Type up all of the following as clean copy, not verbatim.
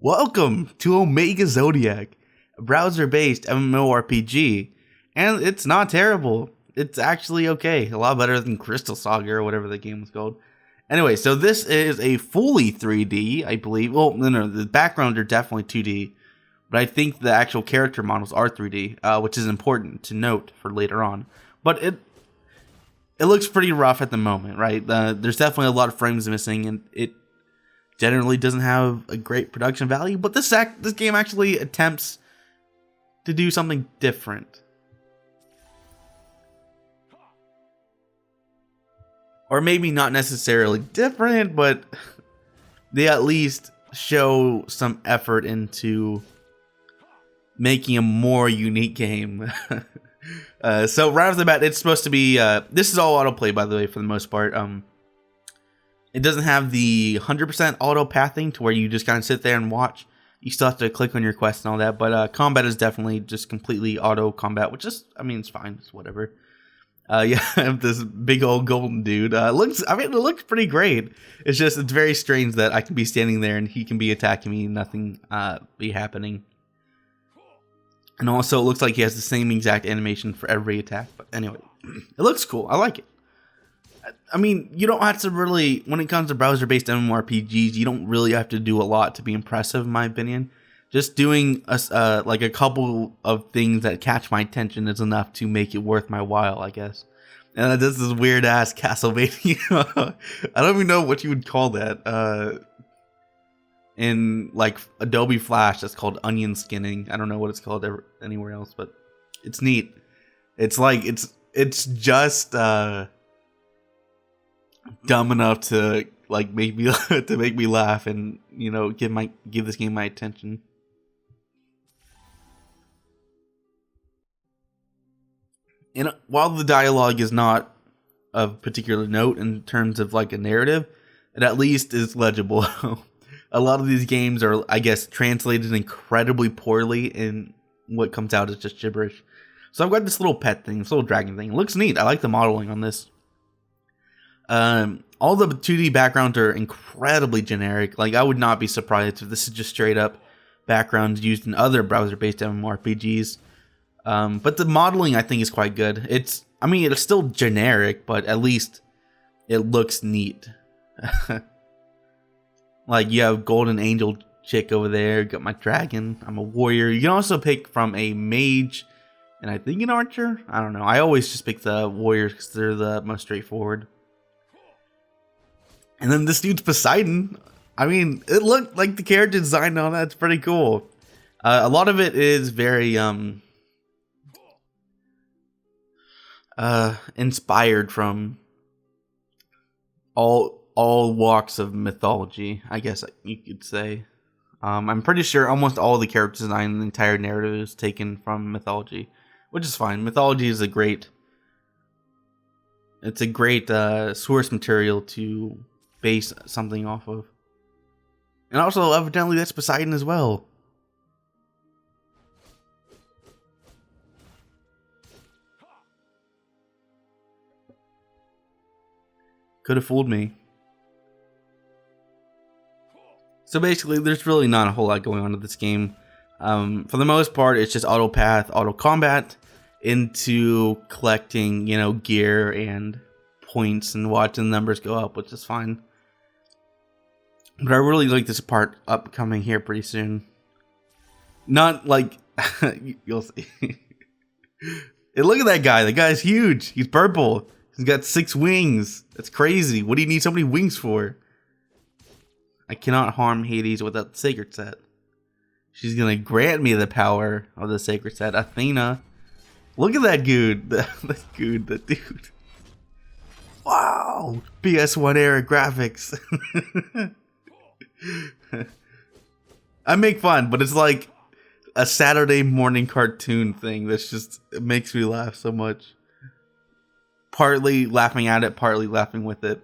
Welcome to Omega Zodiac, a browser-based MMORPG, and it's not terrible. It's actually okay, a lot better than Crystal Saga or whatever the game was called. Anyway, so this is a fully 3D, I believe. Well, no, the backgrounds are definitely 2D, but I think the actual character models are 3D, which is important to note for later on. But it looks pretty rough at the moment, right? There's definitely a lot of frames missing, and it generally doesn't have a great production value, but this game actually attempts to do something different. Or maybe not necessarily different, but they at least show some effort into making a more unique game. So right off the bat, it's supposed to be, this is all autoplay, by the way, for the most part. It doesn't have the 100% auto pathing to where you just kind of sit there and watch. You still have to click on your quest and all that, but combat is definitely just completely auto combat, which is, I mean, it's fine, it's whatever. Yeah, I have this big old golden dude. It looks pretty great. It's very strange that I can be standing there and he can be attacking me and nothing be happening. And also, it looks like he has the same exact animation for every attack. But anyway, it looks cool. I like it. I mean, you don't have to really, when it comes to browser-based MMORPGs, you don't really have to do a lot to be impressive, in my opinion. Just doing like a couple of things that catch my attention is enough to make it worth my while, I guess. And this is weird-ass Castlevania. I don't even know what you would call that. In like Adobe Flash, that's called onion skinning. I don't know what it's called anywhere else, but it's neat. It's like it's just dumb enough to like make me laugh and, you know, give this game my attention. And while the dialogue is not of particular note in terms of like a narrative, it at least is legible. A lot of these games are, I guess, translated incredibly poorly, and what comes out is just gibberish. So I've got this little pet thing, this little dragon thing. It looks neat. I like the modeling on this. All the 2D backgrounds are incredibly generic. Like, I would not be surprised if this is just straight up backgrounds used in other browser-based MMORPGs. But the modeling, I think, is quite good. It's still generic, but at least it looks neat. Like, you have Golden Angel chick over there, got my dragon, I'm a warrior. You can also pick from a mage and I think an archer. I don't know. I always just pick the warriors because they're the most straightforward. And then this dude's Poseidon. I mean, it looked like the character design on that's pretty cool. A lot of it is very inspired from all walks of mythology, I guess you could say. I'm pretty sure almost all the character design in the entire narrative is taken from mythology, which is fine. Mythology is a great source material to base something off of. And also, evidently, that's Poseidon as well. Could have fooled me. So basically, there's really not a whole lot going on with this game. For the most part, it's just auto path, auto combat into collecting, you know, gear and points and watching the numbers go up, which is fine. But I really like this part upcoming here pretty soon. Not like you'll see. Hey, look at that guy. The guy's huge. He's purple. He's got 6 wings. That's crazy. What do you need so many wings for? I cannot harm Hades without the sacred set. She's gonna grant me the power of the sacred set. Athena. Look at that dude. That dude. Wow. PS1 era graphics. I make fun, but it's like a Saturday morning cartoon thing that's just, it makes me laugh so much. Partly laughing at it, partly laughing with it.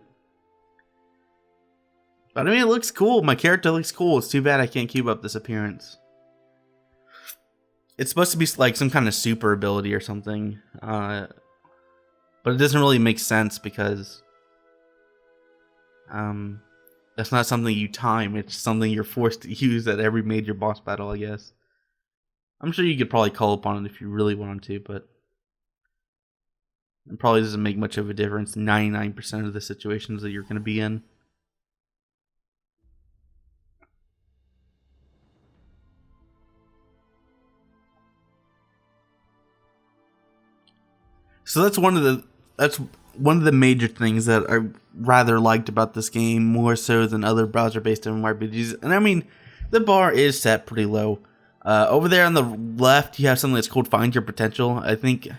But I mean, it looks cool. My character looks cool. It's too bad I can't keep up this appearance. It's supposed to be like some kind of super ability or something. But it doesn't really make sense because That's not something you time. It's something you're forced to use at every major boss battle, I guess. I'm sure you could probably call upon it if you really wanted to, but it probably doesn't make much of a difference 99% of the situations that you're going to be in. So that's one of the major things that I rather liked about this game, more so than other browser-based MMORPGs. And I mean, the bar is set pretty low. Over there on the left, you have something that's called Find Your Potential. I think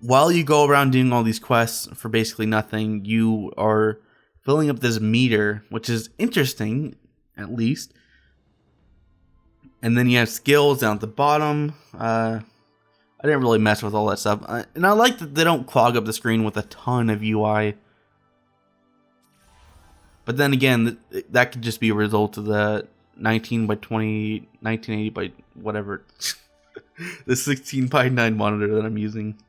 while you go around doing all these quests for basically nothing, you are filling up this meter, which is interesting, at least. And then you have skills down at the bottom. I didn't really mess with all that stuff. And I like that they don't clog up the screen with a ton of UI. But then again, that could just be a result of the 19 by 20, 1980 by whatever. The 16 by 9 monitor that I'm using.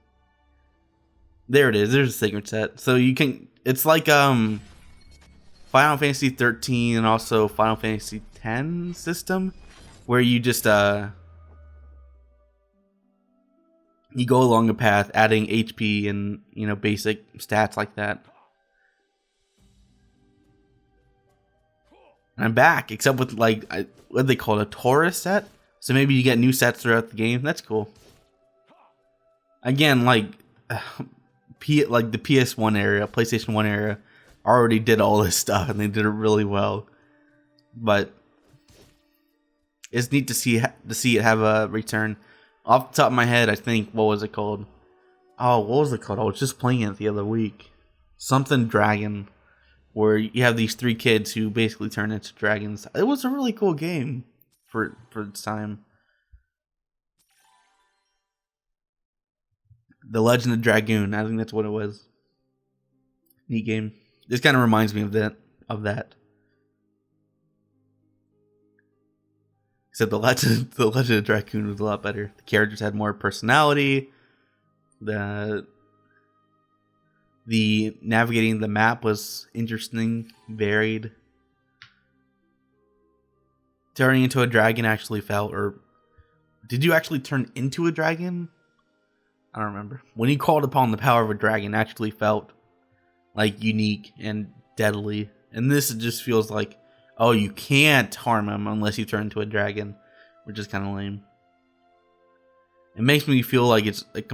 There it is. There's a secret set. So you can, it's like Final Fantasy 13 and also Final Fantasy 10 system, where you just you go along a path adding HP and, you know, basic stats like that. And I'm back, except with like what they call it, a Taurus set. So maybe you get new sets throughout the game. That's cool. Again, like like the PS1 era, PlayStation 1 era, already did all this stuff and they did it really well. But it's neat to see it have a return. Off the top of my head, I think, what was it called? Oh, what was it called? I was just playing it the other week. Something Dragon, where you have these 3 kids who basically turn into dragons. It was a really cool game for its time. The Legend of Dragoon, I think that's what it was. Neat game. This kind of reminds me of that. Except the Legend of Dragoon was a lot better. The characters had more personality. The navigating the map was interesting, varied. Turning into a dragon actually felt, or did you actually turn into a dragon? I don't remember. When you called upon the power of a dragon, actually felt like unique and deadly. And this just feels like, oh, you can't harm him unless you turn into a dragon, which is kind of lame. It makes me feel like it's like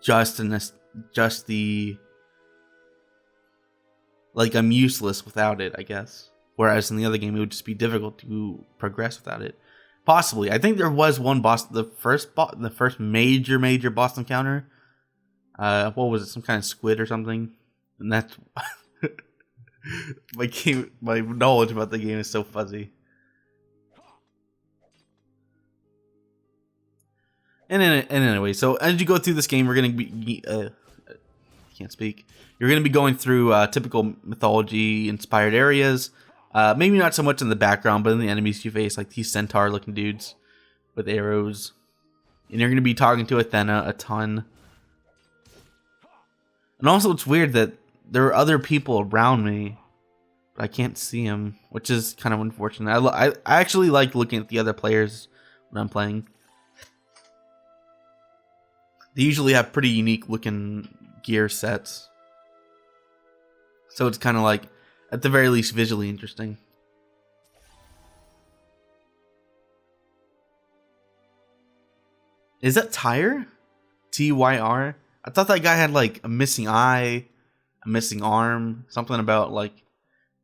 just the like I'm useless without it, I guess. Whereas in the other game, it would just be difficult to progress without it. Possibly, I think there was one boss, the first major boss encounter. What was it? Some kind of squid or something? And that's my knowledge about the game is so fuzzy. And anyway, so as you go through this game, we're gonna be can't speak. You're gonna be going through typical mythology inspired areas. Maybe not so much in the background, but in the enemies you face, like these centaur-looking dudes with arrows. And you're gonna be talking to Athena a ton. And also, it's weird that there are other people around me, but I can't see them, which is kind of unfortunate. I actually like looking at the other players when I'm playing. They usually have pretty unique looking gear sets, so it's kind of like, at the very least, visually interesting. Is that Tyr? Tyr? I thought that guy had like a missing eye, a missing arm, something about like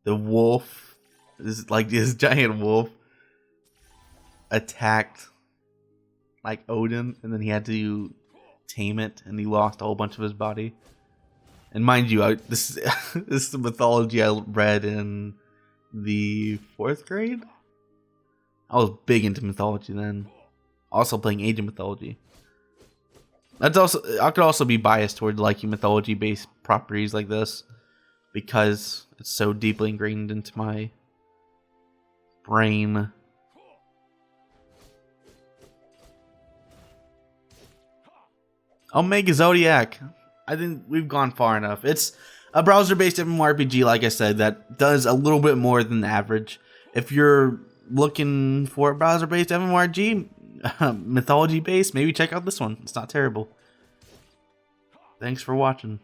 the wolf. This giant wolf attacked like Odin, and then he had to tame it, and he lost a whole bunch of his body. And mind you, this is the mythology I read in the 4th grade. I was big into mythology then. Also playing Age of Mythology. I could also be biased toward liking mythology-based properties like this, because it's so deeply ingrained into my brain. Omega Zodiac. I think we've gone far enough. a browser-based MMORPG, like I said, that does a little bit more than the average. If you're looking for a browser-based MMORPG, mythology-based, maybe check out this one. It's not terrible. Thanks for watching.